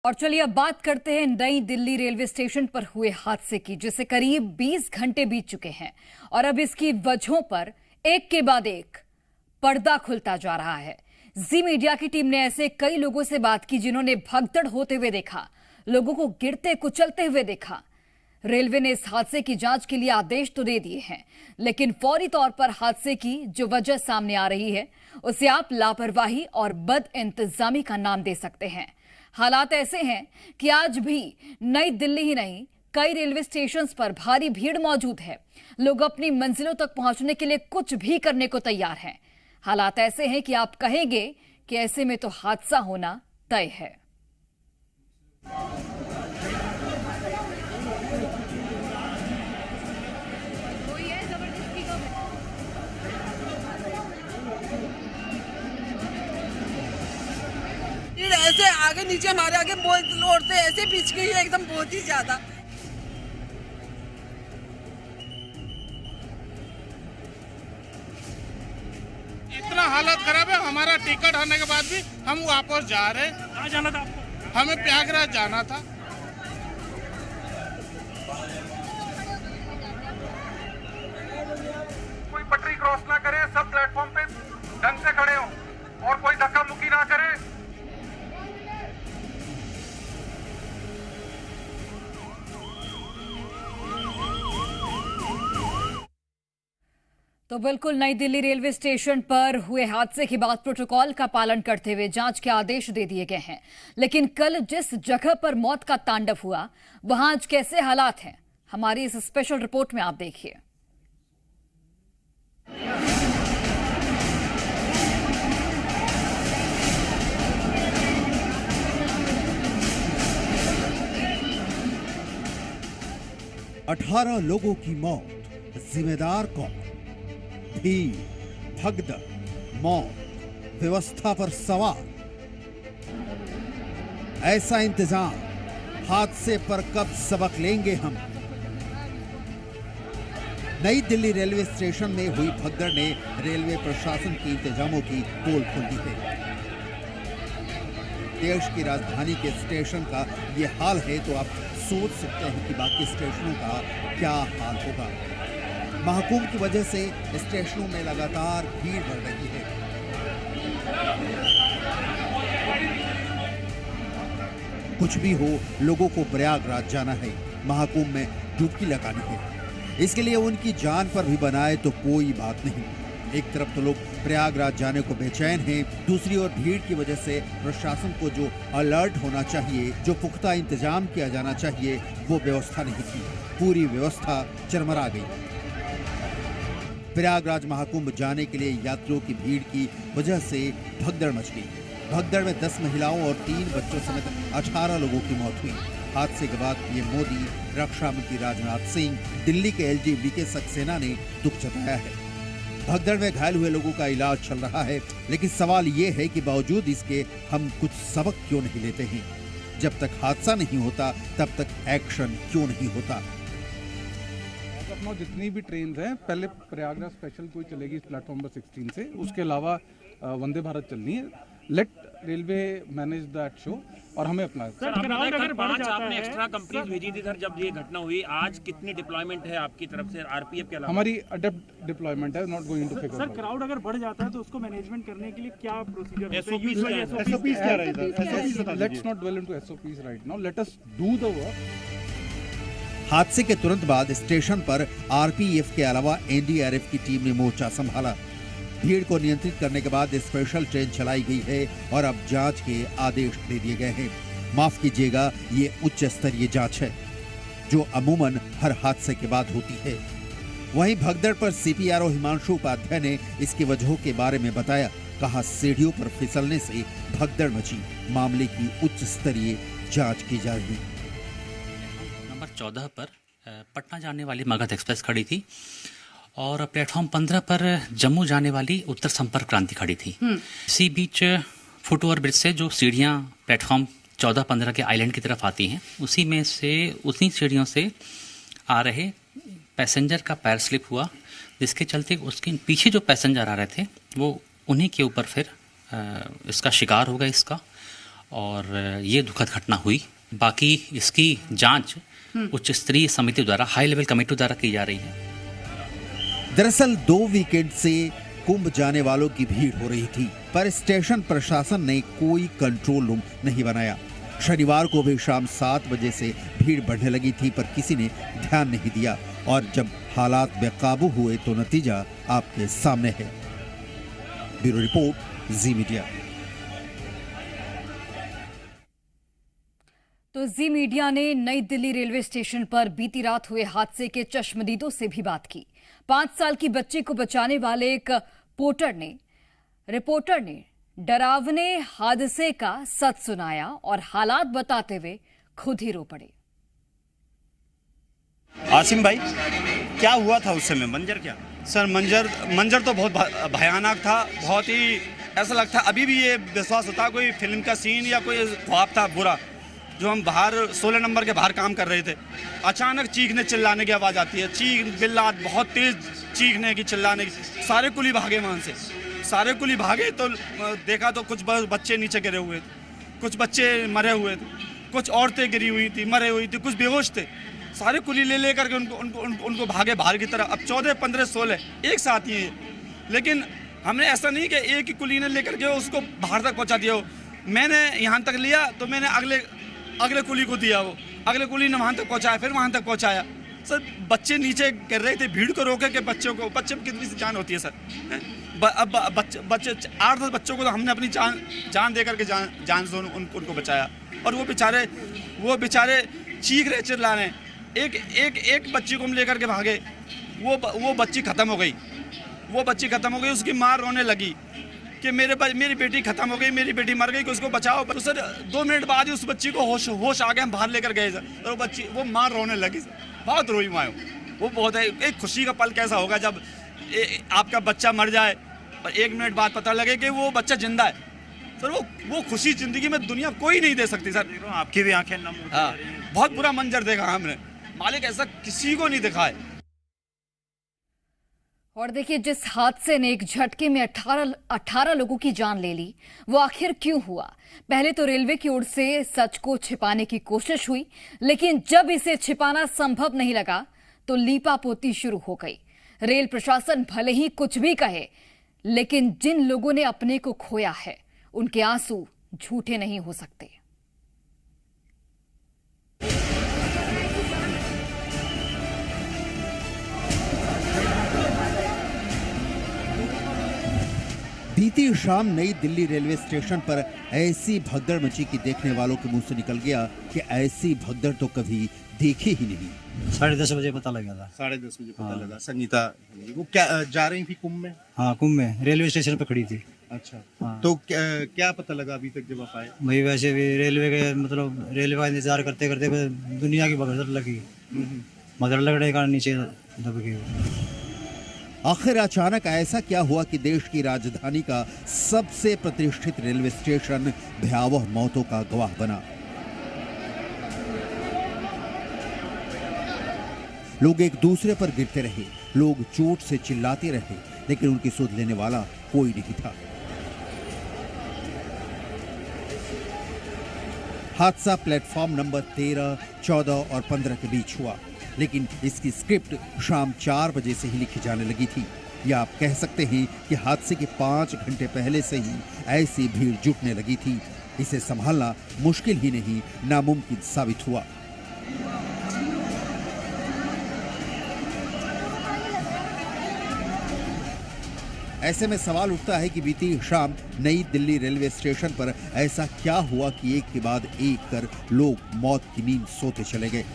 और चलिए अब बात करते हैं नई दिल्ली रेलवे स्टेशन पर हुए हादसे की, जिसे करीब 20 घंटे बीत चुके हैं और अब इसकी वजहों पर एक के बाद एक पर्दा खुलता जा रहा है। जी मीडिया की टीम ने ऐसे कई लोगों से बात की जिन्होंने भगदड़ होते हुए देखा, लोगों को गिरते कुचलते हुए देखा। रेलवे ने इस हादसे की जांच के लिए आदेश तो दे दिए हैं, लेकिन फौरी तौर पर हादसे की जो वजह सामने आ रही है उसे आप लापरवाही और बदइंतजामी का नाम दे सकते हैं। हालात ऐसे हैं कि आज भी नई दिल्ली ही नहीं, कई रेलवे स्टेशंस पर भारी भीड़ मौजूद है। लोग अपनी मंजिलों तक पहुंचने के लिए कुछ भी करने को तैयार हैं। हालात ऐसे हैं कि आप कहेंगे कि ऐसे में तो हादसा होना तय है। ऐसे आगे नीचे हमारे आगे बहुत लोड से ऐसे पिच गई है एकदम, बहुत ही ज्यादा। इतना हालत खराब है, हमारा टिकट होने के बाद भी हम वापस जा रहे हैं। कहाँ जाना था आपको? हमें प्रयागराज जाना था। कोई पटरी क्रॉस ना करे, सब प्लेटफॉर्म पे ढंग से खड़े हो और कोई धक्का मुक्की ना करे। तो बिल्कुल नई दिल्ली रेलवे स्टेशन पर हुए हादसे के बाद प्रोटोकॉल का पालन करते हुए जांच के आदेश दे दिए गए हैं, लेकिन कल जिस जगह पर मौत का तांडव हुआ वहां आज कैसे हालात हैं, हमारी इस स्पेशल रिपोर्ट में आप देखिए। अठारह लोगों की मौत, जिम्मेदार कौन? भीड़, भगदड़, मौत, व्यवस्था पर सवाल। ऐसा इंतजाम, हादसे पर कब सबक लेंगे हम? नई दिल्ली रेलवे स्टेशन में हुई भगदड़ ने रेलवे प्रशासन के इंतजामों की पोल खोल दी है। देश की राजधानी के स्टेशन का ये हाल है तो आप सोच सकते हैं कि बाकी स्टेशनों का क्या हाल होगा। महाकुंभ की वजह से स्टेशनों में लगातार भीड़ बढ़ रही है। कुछ भी हो, लोगों को प्रयागराज जाना है, महाकुंभ में डुबकी लगानी है। इसके लिए उनकी जान पर भी बनाए तो कोई बात नहीं। एक तरफ तो लोग प्रयागराज जाने को बेचैन हैं, दूसरी ओर भीड़ की वजह से प्रशासन को जो अलर्ट होना चाहिए, जो पुख्ता इंतजाम किया जाना चाहिए, वो व्यवस्था नहीं थी। पूरी व्यवस्था चरमरा गई। प्रयागराज महाकुंभ जाने के लिए यात्रियों की भीड़ की वजह से भगदड़ मच गई। भगदड़ में 10 महिलाओं और 3 बच्चों समेत 18 लोगों की मौत हुई। हादसे के बाद पीएम मोदी, रक्षा मंत्री राजनाथ सिंह, दिल्ली के एलजी सक्सेना ने दुख जताया है। भगदड़ में घायल हुए लोगों का इलाज चल रहा है, लेकिन सवाल ये है कि बावजूद इसके हम कुछ सबक क्यों नहीं लेते हैं? जब तक हादसा नहीं होता तब तक एक्शन क्यों नहीं होता? अपना जितनी भी ट्रेन हैं, पहले प्रयागराज स्पेशल कोई चलेगी इस प्लेटफॉर्म नंबर 16 से, उसके अलावा वंदे भारत चलनी है। Let railway manage that show और हमें अपना आपने एक्स्ट्रा कंपनी भेजी थी सर जब ये घटना हुई। आज कितनी डिप्लॉयमेंट है आपकी तरफ से आरपीएफ के अलावा? हमारी अडेप्ट डिप्लॉयमेंट है, not going to figure. Sir crowd अगर बढ़ जाता है तो उसको मैनेजमेंट करने के लिए क्या प्रोसीजर है? एसओपीज क्या रहेगा? Let's not dwell into SOPs right now, let us do the work. हादसे के तुरंत बाद स्टेशन पर आरपीएफ के अलावा एनडीआरएफ की टीम ने मोर्चा संभाला। भीड़ को नियंत्रित करने के बाद स्पेशल ट्रेन चलाई गई है और अब जांच के आदेश दे दिए गए हैं। माफ कीजिएगा, ये उच्च स्तरीय जांच है जो अमूमन हर हादसे के बाद होती है। वहीं भगदड़ पर सीपीआरओ हिमांशु उपाध्याय ने इसकी वजहों के बारे में बताया। कहा, सीढ़ियों पर फिसलने से भगदड़ मची, मामले की उच्च स्तरीय जांच की जाएगी। नंबर 14 पर पटना जाने वाली मगध एक्सप्रेस खड़ी थी और प्लेटफॉर्म 15 पर जम्मू जाने वाली उत्तर संपर्क क्रांति खड़ी थी। इसी बीच फुट ओवर ब्रिज से जो सीढ़ियाँ प्लेटफॉर्म 14-15 के आइलैंड की तरफ आती हैं, उसी में से उसी सीढ़ियों से आ रहे पैसेंजर का पैर स्लिप हुआ, जिसके चलते उसके पीछे जो पैसेंजर आ रहे थे वो उन्हीं के ऊपर फिर इसका शिकार हो गया इसका। और ये दुखद घटना हुई। बाकी इसकी जांच उच्च स्तरीय समिति द्वारा, हाई लेवल कमेटी द्वारा की जा रही है। दरअसल 2 वीकेंड से कुंभ जाने वालों की भीड़ हो रही थी, पर स्टेशन प्रशासन ने कोई कंट्रोल रूम नहीं बनाया। शनिवार को भी शाम 7 बजे से भीड़ बढ़ने लगी थी, पर किसी ने ध्यान नहीं दिया और जब हालात बेकाबू हुए तो नतीजा आपके सामने है। ब्यूरो रिपोर्ट, जी मीडिया। तो जी मीडिया ने नई दिल्ली रेलवे स्टेशन पर बीती रात हुए हादसे के चश्मदीदों से भी बात की। 5 साल की बच्ची को बचाने वाले एक रिपोर्टर ने डरावने हादसे का सच सुनाया और हालात बताते हुए खुद ही रो पड़े। आसिम भाई, क्या हुआ था उस समय? मंजर क्या? सर, मंजर तो बहुत भयानक था। बहुत ही ऐसा लगता, अभी भी ये विश्वास होता कोई फिल्म का सीन या कोई ख्वाब था बुरा। जो हम बाहर 16 नंबर के बाहर काम कर रहे थे, अचानक चीखने चिल्लाने की आवाज़ आती है। चीख बिल्ला, बहुत तेज़ चीखने की, चिल्लाने की। सारे कुली भागे वहाँ से, सारे कुली भागे तो देखा तो कुछ बच्चे नीचे गिरे हुए थे, कुछ बच्चे मरे हुए थे, कुछ औरतें गिरी हुई थी, मरे हुई थी, कुछ बेहोश थे। सारे कुली ले करके उनको भागे बाहर की तरफ। अब 14, 15, 16 एक साथ ही है। लेकिन हमने ऐसा नहीं कि एक ही कुली ने लेकर के उसको बाहर तक पहुँचा दिया हो। मैंने यहाँ तक लिया तो मैंने अगले कुली को दिया, वो अगले कुली ने वहाँ तक पहुँचाया, फिर वहाँ तक पहुँचाया। सर, बच्चे नीचे गिर रहे थे, भीड़ को रोके के बच्चे में कितनी सी जान होती है सर। अब बच्चे 8-10 बच्चों को तो हमने अपनी जान दे करके जान से उनको बचाया। और वो बेचारे चीख रहे, चिल्ला रहे। एक बच्ची को हम लेकर के भागे, वो बच्ची ख़त्म हो गई। उसकी माँ रोने लगी कि मेरी बेटी खत्म हो गई, मेरी बेटी मर गई, कि उसको बचाओ। तो सर 2 मिनट बाद ही उस बच्ची को होश आ गए, हम बाहर लेकर गए सर। और वो माँ रोने लगी सर, बहुत रोई माँ। वो बहुत है, एक खुशी का पल कैसा होगा जब आपका बच्चा मर जाए और 1 मिनट बाद पता लगे कि वो बच्चा जिंदा है। सर वो खुशी जिंदगी में दुनिया कोई नहीं दे सकती सर। आपकी भी आंखें नम होती हाँ, बहुत बुरा मंजर देखा हमने। मालिक ऐसा किसी को नहीं दिखा है। और देखिए, जिस हादसे ने एक झटके में 18 लोगों की जान ले ली, वो आखिर क्यों हुआ? पहले तो रेलवे की ओर से सच को छिपाने की कोशिश हुई, लेकिन जब इसे छिपाना संभव नहीं लगा तो लीपापोती शुरू हो गई। रेल प्रशासन भले ही कुछ भी कहे, लेकिन जिन लोगों ने अपने को खोया है, उनके आंसू झूठे नहीं हो सकते। बीती शाम नई दिल्ली रेलवे स्टेशन पर ऐसी भगदड़ मची कि देखने वालों के मुंह से निकल गया कि ऐसी भगदड़ तो कभी देखी ही नहीं। 10:30 बजे पता लगा था। 10:30 बजे पता लगा। संगीता वो क्या जा रही थी कुंभ में? हाँ, कुंभ में रेलवे स्टेशन पर खड़ी थी। अच्छा, हाँ। तो क्या पता लगा अभी तक जब आप आए? भाई वैसे भी रेलवे का इंतजार करते करते दुनिया की भगदड़ लगी, भगदड़ लगने के कारण नीचे दब गई। आखिर अचानक ऐसा क्या हुआ कि देश की राजधानी का सबसे प्रतिष्ठित रेलवे स्टेशन भयावह मौतों का गवाह बना? लोग एक दूसरे पर गिरते रहे, लोग चोट से चिल्लाते रहे, लेकिन उनकी सुध लेने वाला कोई नहीं था। हादसा प्लेटफॉर्म नंबर 13, 14 और 15 के बीच हुआ, लेकिन इसकी स्क्रिप्ट शाम 4 बजे से ही लिखी जाने लगी थी। या आप कह सकते हैं कि हादसे के 5 घंटे पहले से ही ऐसी भीड़ जुटने लगी थी। इसे संभालना मुश्किल ही नहीं, नामुमकिन साबित हुआ। ऐसे में सवाल उठता है कि बीती शाम नई दिल्ली रेलवे स्टेशन पर ऐसा क्या हुआ कि एक के बाद एक कर लोग मौत की नींद सोते चले गए।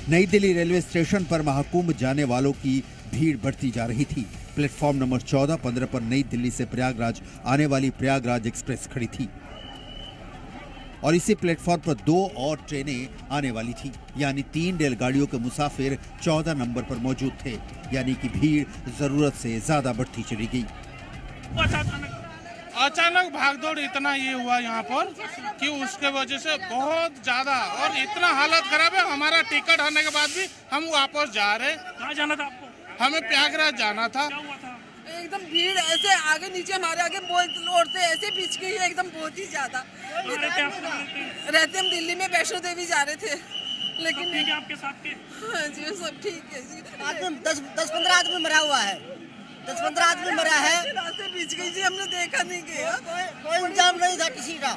नई दिल्ली रेलवे स्टेशन पर महाकुंभ जाने वालों की भीड़ बढ़ती जा रही थी। प्लेटफॉर्म नंबर 14, 15 पर नई दिल्ली से प्रयागराज आने वाली प्रयागराज एक्सप्रेस खड़ी थी और इसी प्लेटफॉर्म पर 2 और ट्रेनें आने वाली थी, यानी 3 रेलगाड़ियों के मुसाफिर 14 नंबर पर मौजूद थे, यानी कि भीड़ जरूरत से ज्यादा बढ़ती चली गई। अचानक भागदौड़ इतना ये हुआ यहाँ पर कि उसके वजह से बहुत ज्यादा, और इतना हालत खराब है। हमारा टिकट आने के बाद भी हम वापस जा रहे। कहाँ जाना था आपको? हमें प्रयागराज जाना था। एकदम भीड़ ऐसे आगे नीचे हमारे आगे रोड से ऐसे पीछ गई है एकदम बहुत ही ज्यादा। रहते हम दिल्ली में वैष्णो देवी जा रहे थे, लेकिन ठीक है आपके साथ के? हाँ जी सब ठीक है जी। आदमी 10-15 आदमी मरा हुआ है, 10-15 आदमी मरा है। रास्ते पीछ गई जी, हमने देखा नहीं गया, कोई इंतजाम नहीं था किसी का।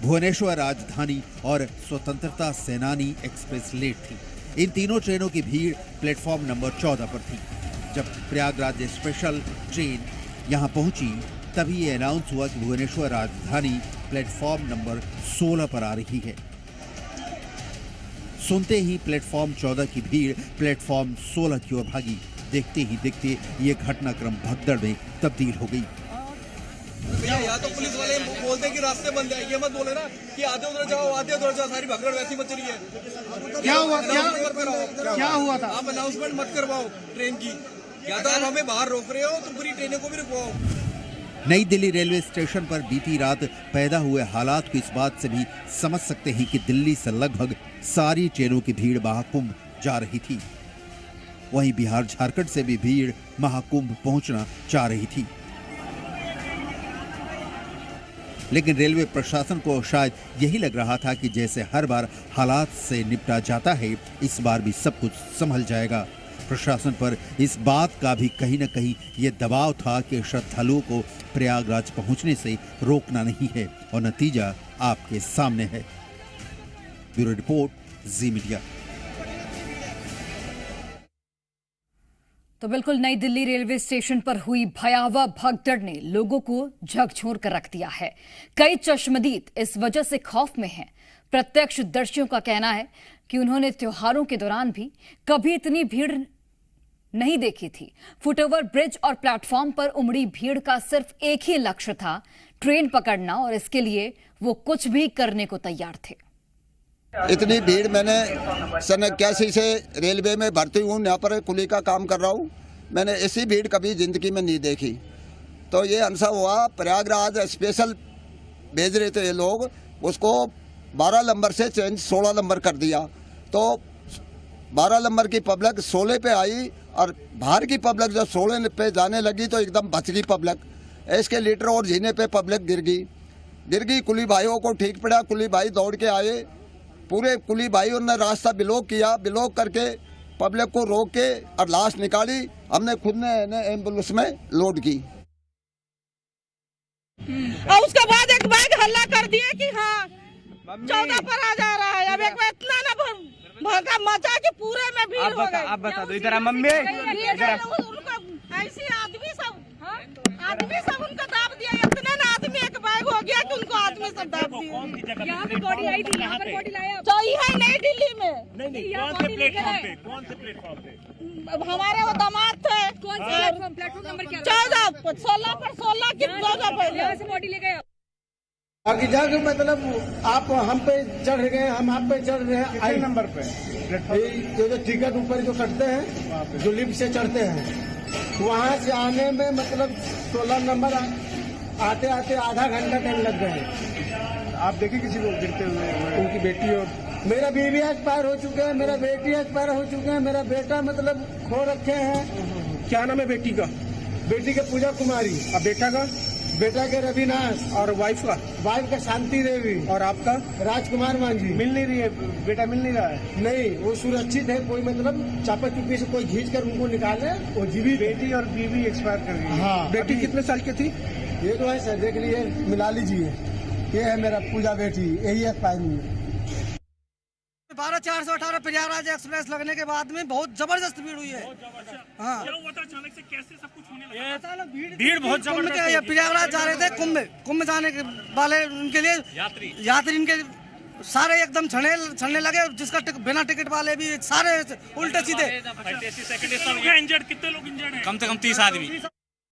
भुवनेश्वर राजधानी और स्वतंत्रता सेनानी एक्सप्रेस लेट थी। इन तीनों ट्रेनों की भीड़ प्लेटफॉर्म नंबर 14 पर थी। जब प्रयागराज स्पेशल ट्रेन यहां पहुंची तभी ये अनाउंस हुआ कि भुवनेश्वर राजधानी प्लेटफॉर्म नंबर 16 पर आ रही है। सुनते ही प्लेटफॉर्म 14 की भीड़ प्लेटफॉर्म 16 की ओर भागी। देखते ही देखते ये घटनाक्रम भगदड़ में तब्दील हो गई। या तो पुलिस वाले बोलते कि रास्ते बंद है, ये मत बोले ना कि आधे उधर जाओ आधे उधर जाओ, सारी भगदड़ वैसी मच रही है। क्या हुआ था? आप अनाउंसमेंट मत करवाओ ट्रेन की, या तो आप हमें बाहर रोक रहे हो तो पूरी ट्रेनें को भी रुकवाओ। नई दिल्ली रेलवे स्टेशन पर बीती रात पैदा हुए हालात को इस बात से भी समझ सकते हैं कि दिल्ली से लगभग सारी ट्रेनों की भीड़ महाकुंभ जा रही थी। वहीं बिहार झारखंड से भी भीड़ महाकुंभ पहुंचना चाह रही थी, लेकिन रेलवे प्रशासन को शायद यही लग रहा था कि जैसे हर बार हालात से निपटा जाता है, इस बार भी सब कुछ संभल जाएगा। प्रशासन पर इस बात का भी कहीं न कहीं ये दबाव था कि श्रद्धालुओं को प्रयागराज पहुंचने से रोकना नहीं है, और नतीजा आपके सामने है। ब्यूरो रिपोर्ट, जी मीडिया। तो बिल्कुल नई दिल्ली रेलवे स्टेशन पर हुई भयावह भगदड़ ने लोगों को झकझोर कर रख दिया है। कई चश्मदीद इस वजह से खौफ में हैं। प्रत्यक्षदर्शियों का कहना है कि उन्होंने त्योहारों के दौरान भी कभी इतनी भीड़ नहीं देखी थी। फुटओवर ब्रिज और प्लेटफॉर्म पर उमड़ी भीड़ का सिर्फ एक ही लक्ष्य था, ट्रेन पकड़ना, और इसके लिए वो कुछ भी करने को तैयार थे। इतनी भीड़ मैंने सन 81 से रेलवे में भर्ती हूँ, यहाँ पर कुली का काम कर रहा हूँ। मैंने ऐसी भीड़ कभी जिंदगी में नहीं देखी। तो ये अनसा हुआ, प्रयागराज स्पेशल भेज रहे थे ये लोग, उसको 12 नंबर से चेंज 16 नंबर कर दिया। तो 12 नंबर की पब्लिक 16 पे आई, और बाहर की पब्लिक जब 16 पे जाने लगी तो एकदम बच गई पब्लिक। एस्केलेटर और जीने पे पब्लिक गिर गई। कुली भाइयों को ठीक पड़ा, कुली भाई दौड़ के आए। पूरे कुली भाइयों ने रास्ता ब्लॉक किया, ब्लॉक करके पब्लिक को रोक के और लाश निकाली। हमने खुद ने एम्बुलेंस में लोड की। और उसके बाद एक बैग हल्ला कर दिया कि हाँ 14 पर आ जा रहा है। अब एक बार इतना ना भड़का मचा कि पूरे में भीड़ हो गई। आप बता दो इधर मम्मी, ऐसे आदमी सब उनको दाब दिया। इतने ना आदमी एक बैग हो गया कि उनको आदमी सब दाब दिया। यहाँ पर बॉडी आई थी, यहाँ पर बॉडी लाया तो है नई दिल्ली में। नहीं, कौन से प्लेटफॉर्म पे? हमारे वो दामाद थे। कौन से प्लेटफॉर्म नंबर क्या? 14 16 पर 16 की यहाँ से बॉडी ले गए। आगे जाके मतलब आप हम पे चढ़ गए, हम आप पे चढ़ रहे हैं। आई नंबर पे ये जो टिकट ऊपर जो कटते हैं, जो लिफ्ट से चढ़ते हैं, वहाँ से आने में मतलब 16 नंबर आते आते आधा घंटा टाइम लग गए। आप देखे किसी को गिरते हुए? उनकी बेटी और मेरा बीवी एक्सपायर हो चुके हैं, मेरा बेटी एक्सपायर हो चुके हैं, मेरा बेटा मतलब खो रखे हैं। क्या नाम है बेटी का? बेटी का पूजा कुमारी। और बेटा का? बेटा के रविनाश। और वाइफ का? वाइफ का शांति देवी। और आपका? राजकुमार मांझी। मिल नहीं रही है, बेटा मिल नहीं रहा है? नहीं, वो सुरक्षित है। कोई मतलब चापा चुपी से कोई खींच कर उनको निकाले। वो जीवी बेटी और बीवी एक्सपायर कर गई। हाँ। बेटी कितने साल की थी? ये तो है सर, देख लीजिए, मिला लीजिए। ये है मेरा पूजा बेटी, यही एक्सपायर हुई है। 12-418 प्रयागराज एक्सप्रेस लगने के बाद में बहुत जबरदस्त भीड़ हुई है। हाँ, क्या हुआ था अचानक से, कैसे सब कुछ होने लगा? भीड़ बहुत जबरदस्त। प्रयागराज जा रहे थे कुंभ जाने के वाले, उनके लिए यात्री इनके सारे एकदम छड़ने लगे। जिसका बिना टिकट वाले भी सारे उल्टे सीधे। कितने लोग इंजर्ड हैं? कम से कम 30 आदमी।